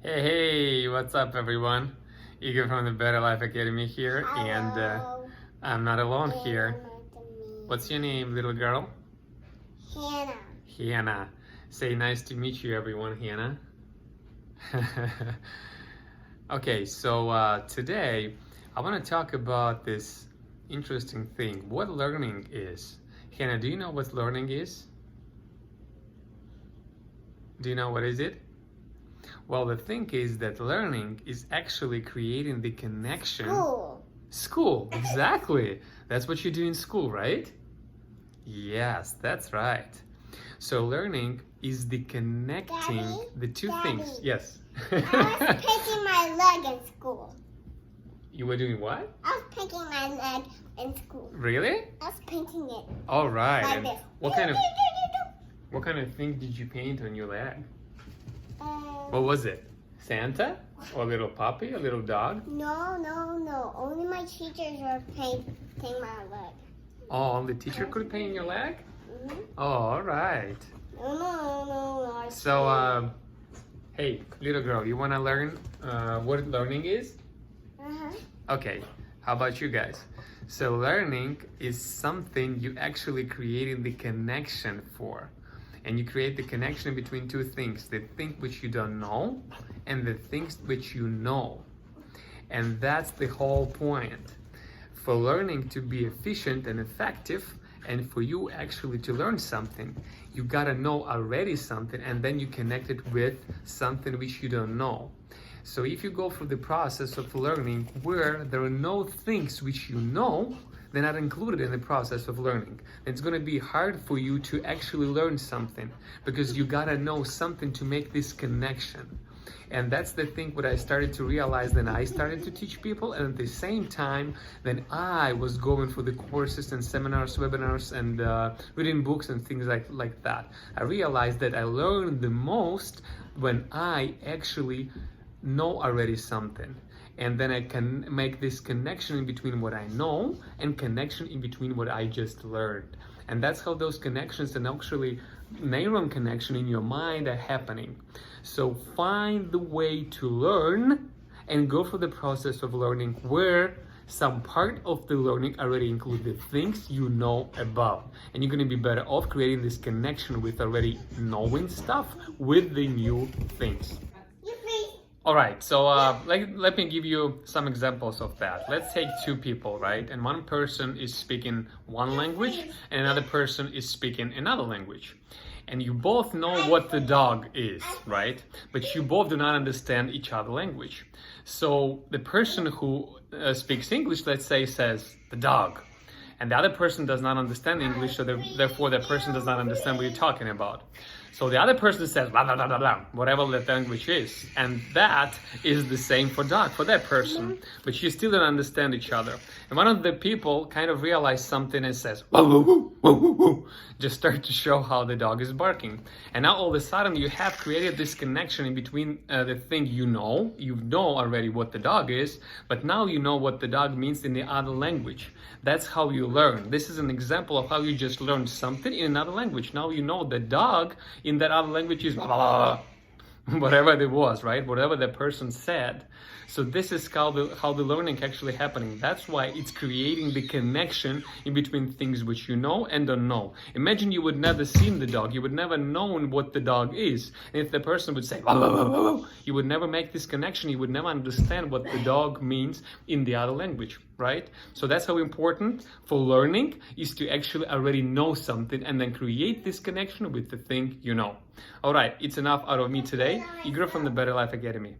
Hey, what's up, everyone? Igor from the Better Life Academy here, and I'm not alone here. What's your name, little girl? Hannah. Hannah. Say nice to meet you, everyone, Hannah. Okay, so today I want to talk about this interesting thing, what learning is. Hannah, do you know what learning is? Do you know what is it? Well, the thing is that learning is actually creating the connection. School, exactly. That's what you do in school, right? Yes, that's right. So learning is the connecting Daddy, the two Daddy. things. Yes. I was picking my leg in school. You were doing what? I was picking my leg in school. Really? I was painting it All right. like And this. what kind of thing did you paint on your leg? What Um, was it? Santa? Or a little puppy? A little dog? No. Only my teachers were painting my leg. Oh, the teacher could paint your leg? Mm-hmm. Oh, all right. No. So, hey, little girl, you want to learn what learning is? Uh-huh. Okay, how about you guys? So learning is something you actually creating the connection for. And you create the connection between two things, the thing which you don't know and the things which you know. And that's the whole point. For learning to be efficient and effective, and for you actually to learn something, you gotta know already something, and then you connect it with something which you don't know. So if you go through the process of learning where there are no things which you know, they're not included in the process of learning. It's going to be hard for you to actually learn something because you gotta know something to make this connection. And that's the thing what I started to realize then I started to teach people, and at the same time then I was going for the courses and seminars, webinars, and reading books and things like that. I realized that I learned the most when I actually know already something. And then I can make this connection in between what I know and connection in between what I just learned. And that's how those connections and actually neuron connection in your mind are happening. So find the way to learn and go through the process of learning where some part of the learning already include the things you know about. And you're going to be better off creating this connection with already knowing stuff with the new things. All right, so let me give you some examples of that. Let's take two people, right? And one person is speaking one language and another person is speaking another language. And you both know what the dog is, right? But you both do not understand each other's language. So the person who speaks English, let's say, says the dog. And the other person does not understand English, so therefore that person does not understand what you're talking about. So the other person says blah, blah, blah, blah, blah, whatever that language is. And that is the same for dog, for that person. But you still don't understand each other. And one of the people kind of realized something and says, whoa, whoa, whoa, whoa, whoa, whoa. Just start to show how the dog is barking. And now all of a sudden you have created this connection in between the thing you know already what the dog is, but now you know what the dog means in the other language. That's how you learn. This is an example of how you just learned something in another language. Now you know the dog in that other language is blah, blah, blah, whatever it was, right? Whatever the person said. So this is how the learning actually happening. That's why it's creating the connection in between things which you know and don't know. Imagine you would never seen the dog. You would never known what the dog is. And if the person would say, blah, blah, blah, blah, blah, you would never make this connection. You would never understand what the dog means in the other language, right? So that's how important for learning is to actually already know something and then create this connection with the thing you know. All right, it's enough out of me today. Igor from the Better Life Academy.